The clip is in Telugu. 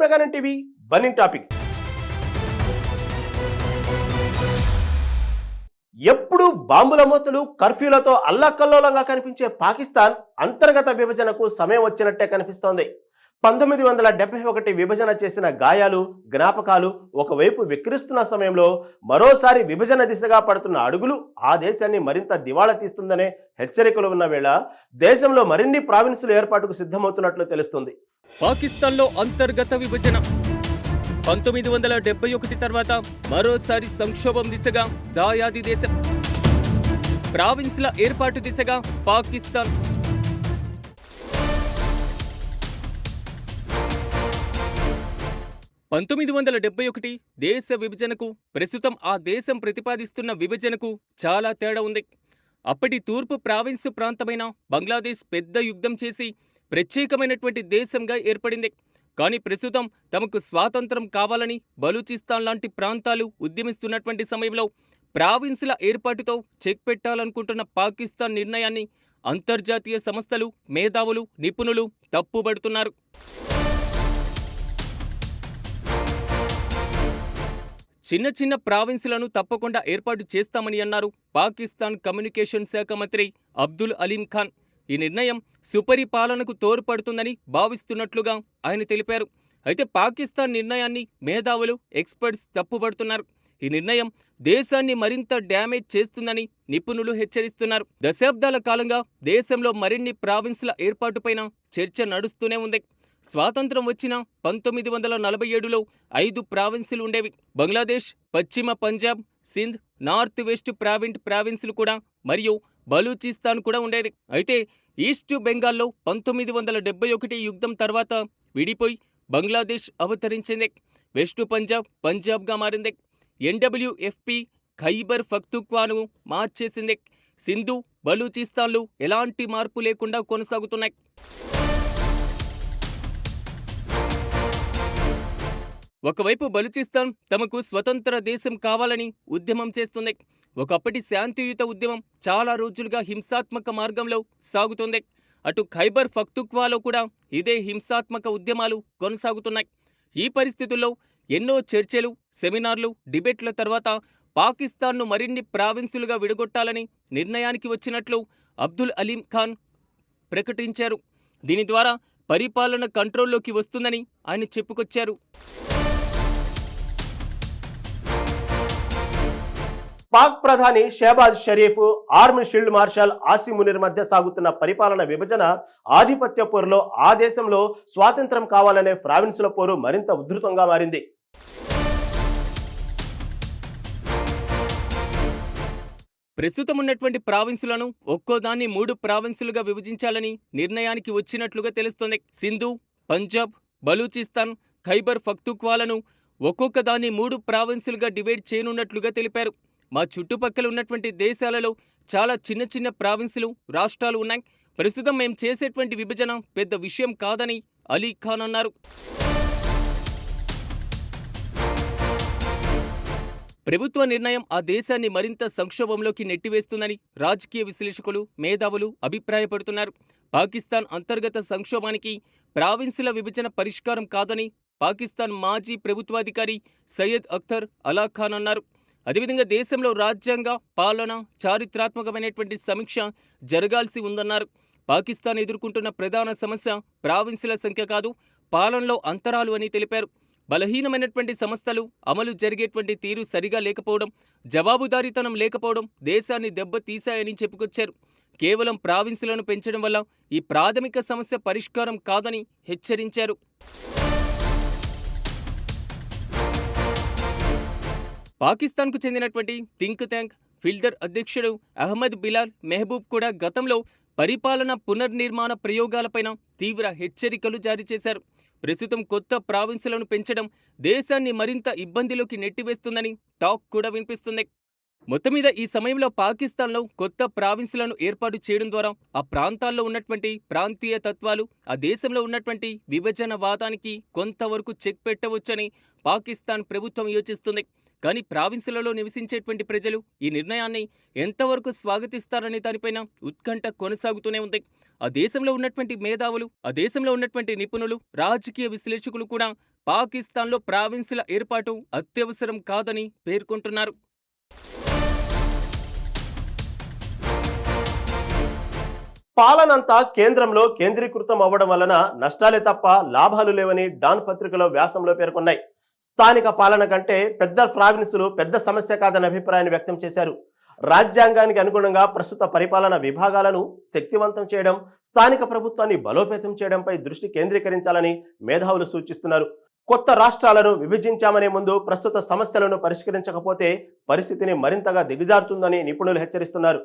మెగానన్ టీవీ బర్నింగ్ టాపిక్. ఎప్పుడు బాంబుల మూతలు, కర్ఫ్యూలతో అల్లకల్లోలంగా కనిపించే పాకిస్తాన్ అంతర్గత విభజనకు సమయం వచ్చినట్టే కనిపిస్తోంది. 1971 విభజన చేసిన గాయాలు, జ్ఞాపకాలు ఒకవైపు విక్రిస్తున్న సమయంలో మరోసారి విభజన దిశగా పడుతున్న అడుగులు ఆ దేశాన్ని మరింత దివాళా తీస్తుందనే హెచ్చరికలు ఉన్న వేళ దేశంలో మరిన్ని ప్రావిన్సుల ఏర్పాటుకు సిద్ధమవుతున్నట్లు తెలుస్తుంది. పాకిస్తాన్లో అంతర్గత విభజన 1971 తర్వాత మరోసారి సంక్షోభం దిశగా దాయాది దేశం. ప్రావిన్స్ల ఏర్పాటు దిశగా పాకిస్తాన్. దేశ విభజనకు, ప్రస్తుతం ఆ దేశం ప్రతిపాదిస్తున్న విభజనకు చాలా తేడా ఉంది. అప్పటి తూర్పు ప్రావిన్సు ప్రాంతమైన బంగ్లాదేశ్ పెద్ద యుద్ధం చేసి ప్రత్యేకమైనటువంటి దేశంగా ఏర్పడింది. కానీ ప్రస్తుతం తమకు స్వాతంత్రం కావాలని బలూచిస్తాన్ లాంటి ప్రాంతాలు ఉద్యమిస్తున్నటువంటి సమయంలో ప్రావిన్సుల ఏర్పాటుతో చెక్ పెట్టాలనుకుంటున్న పాకిస్తాన్ నిర్ణయాన్ని అంతర్జాతీయ సంస్థలు, మేధావులు, నిపుణులు తప్పుబడుతున్నారు. చిన్న చిన్న ప్రావిన్సులను తప్పకుండా ఏర్పాటు చేస్తామని అన్నారు పాకిస్తాన్ కమ్యూనికేషన్ శాఖ మంత్రి అబ్దుల్ అలీం ఖాన్. ఈ నిర్ణయం సుపరిపాలనకు తోడ్పడుతుందని భావిస్తున్నట్లుగా ఆయన తెలిపారు. అయితే పాకిస్తాన్ నిర్ణయాన్ని మేధావులు, ఎక్స్పర్ట్స్ తప్పుపడుతున్నారు. ఈ నిర్ణయం దేశాన్ని మరింత డ్యామేజ్ చేస్తుందని నిపుణులు హెచ్చరిస్తున్నారు. దశాబ్దాల కాలంగా దేశంలో మరిన్ని ప్రావిన్సుల ఏర్పాటుపైన చర్చ నడుస్తూనే ఉంది. స్వాతంత్రం వచ్చిన 1947లో 5 ప్రావిన్సులు ఉండేవి. బంగ్లాదేశ్, పశ్చిమ పంజాబ్, సింధ్, నార్త్ వెస్ట్ ప్రావిన్సులు కూడా, మరియు బలూచిస్తాన్ కూడా ఉండేది. అయితే ఈస్ట్ బెంగాల్లో 1971 యుద్ధం తర్వాత విడిపోయి బంగ్లాదేశ్ అవతరించింది. వెస్ట్ పంజాబ్గా మారింది. NWFP ఖైబర్ పఖ్తూన్ఖ్వాను మార్చేసింది. సింధు, బలూచిస్తాన్లు ఎలాంటి మార్పు లేకుండా కొనసాగుతున్నాయి. ఒకవైపు బలూచిస్తాన్ తమకు స్వతంత్ర దేశం కావాలని ఉద్యమం చేస్తుంది. ఒకప్పటి శాంతియుత ఉద్యమం చాలా రోజులుగా హింసాత్మక మార్గంలో సాగుతుంది. అటు ఖైబర్ పఖ్తూన్ఖ్వాలో కూడా ఇదే హింసాత్మక ఉద్యమాలు కొనసాగుతున్నాయి. ఈ పరిస్థితుల్లో ఎన్నో చర్చలు, సెమినార్లు, డిబేట్ల తర్వాత పాకిస్తాన్ను మరిన్ని ప్రావిన్సులుగా విడగొట్టాలని నిర్ణయానికి వచ్చినట్లు అబ్దుల్ అలీం ఖాన్ ప్రకటించారు. దీని ద్వారా పరిపాలన కంట్రోల్లోకి వస్తుందని ఆయన చెప్పుకొచ్చారు. పాక్ ప్రధాని Shehbaz Sharif, army field marshal Asim Munir మధ్య సాగుతున్న పరిపాలన విభజన, ఆధిపత్య పోరులో ఆ దేశంలో స్వాతంత్రం కావాలనే ప్రావిన్సుల పోరు మరింత ఉధృతంగా మారింది. ప్రస్తుతం ఉన్నటువంటి ప్రావిన్సులను ఒక్కోదాన్ని 3 ప్రావిన్సులుగా విభజించాలని నిర్ణయానికి వచ్చినట్లుగా తెలుస్తోంది. సింధు, పంజాబ్, బలూచిస్తాన్, ఖైబర్ పఖ్తూన్ఖ్వాలను ఒక్కొక్క దాన్ని 3 ప్రావిన్సులుగా డివైడ్ చేయనున్నట్లుగా తెలిపారు. మా చుట్టుపక్కల ఉన్నటువంటి దేశాలలో చాలా చిన్న చిన్న ప్రావిన్సులు, రాష్ట్రాలు ఉన్నాయి. ప్రస్తుతం మేం చేసేటువంటి విభజన పెద్ద విషయం కాదని అలీ ఖాన్ అన్నారు. ప్రభుత్వ నిర్ణయం ఆ దేశాన్ని మరింత సంక్షోభంలోకి నెట్టివేస్తుందని రాజకీయ విశ్లేషకులు, మేధావులు అభిప్రాయపడుతున్నారు. పాకిస్తాన్ అంతర్గత సంక్షోభానికి ప్రావిన్సుల విభజన పరిష్కారం కాదని పాకిస్తాన్ మాజీ ప్రభుత్వాధికారి సయ్యద్ అఖ్తర్ అలా ఖాన్ అన్నారు. అదేవిధంగా దేశంలో రాజ్యాంగ, పాలన, చారిత్రాత్మకమైనటువంటి సమీక్ష జరగాల్సి ఉందన్నారు. పాకిస్తాన్ ఎదుర్కొంటున్న ప్రధాన సమస్య ప్రావిన్సుల సంఖ్య కాదు, పాలనలో అంతరాలు అని తెలిపారు. బలహీనమైనటువంటి సంస్థలు, అమలు జరిగేటువంటి తీరు సరిగా లేకపోవడం, జవాబుదారీతనం లేకపోవడం దేశాన్ని దెబ్బతీశాయని చెప్పుకొచ్చారు. కేవలం ప్రావిన్సులను పెంచడం వల్ల ఈ ప్రాథమిక సమస్య పరిష్కారం కాదని హెచ్చరించారు. పాకిస్తాన్కు చెందినటువంటి థింక్ ట్యాంక్ ఫిల్టర్ అధ్యక్షుడు అహ్మద్ బిలాల్ మెహబూబ్ కూడా గతంలో పరిపాలన పునర్నిర్మాణ ప్రయోగాలపైన తీవ్ర హెచ్చరికలు జారీ చేశారు. ప్రస్తుతం కొత్త ప్రావిన్సులను పెంచడం దేశాన్ని మరింత ఇబ్బందిలోకి నెట్టివేస్తుందని టాక్ కూడా వినిపిస్తుంది. మొత్తం మీద ఈ సమయంలో పాకిస్తాన్లో కొత్త ప్రావిన్సులను ఏర్పాటు చేయడం ద్వారా ఆ ప్రాంతాల్లో ఉన్నటువంటి ప్రాంతీయ తత్వాలు, ఆ దేశంలో ఉన్నటువంటి విభజన వాదానికి కొంతవరకు చెక్ పెట్టవచ్చని పాకిస్తాన్ ప్రభుత్వం యోచిస్తుంది. కానీ ప్రావిన్సులలో నివసించేటువంటి ప్రజలు ఈ నిర్ణయాన్ని ఎంతవరకు స్వాగతిస్తారనే దానిపైన ఉత్కంఠ కొనసాగుతూనే ఉంది. ఆ దేశంలో ఉన్నటువంటి మేధావులు, ఆ దేశంలో ఉన్నటువంటి నిపుణులు, రాజకీయ విశ్లేషకులు కూడా పాకిస్తాన్లో ప్రావిన్సుల ఏర్పాటు అత్యవసరం కాదని పేర్కొంటున్నారు. పాలనంతా కేంద్రంలో కేంద్రీకృతం అవ్వడం వలన నష్టాలే తప్ప లాభాలు లేవని డాన్ పత్రికలో వ్యాసంలో పేర్కొన్నాయి. స్థానిక పాలన కంటే పెద్ద ప్రావిన్సులు పెద్ద సమస్య కాదన్న అభిప్రాయాన్ని వ్యక్తం చేశారు. రాజ్యాంగానికి అనుగుణంగా ప్రస్తుత పరిపాలన విభాగాలను శక్తివంతం చేయడం, స్థానిక ప్రభుత్వాన్ని బలోపేతం చేయడంపై దృష్టి కేంద్రీకరించాలని మేధావులు సూచిస్తున్నారు. కొత్త రాష్ట్రాలను విభజించామనే ముందు ప్రస్తుత సమస్యలను పరిష్కరించకపోతే పరిస్థితిని మరింతగా దిగజారుతుందని నిపుణులు హెచ్చరిస్తున్నారు.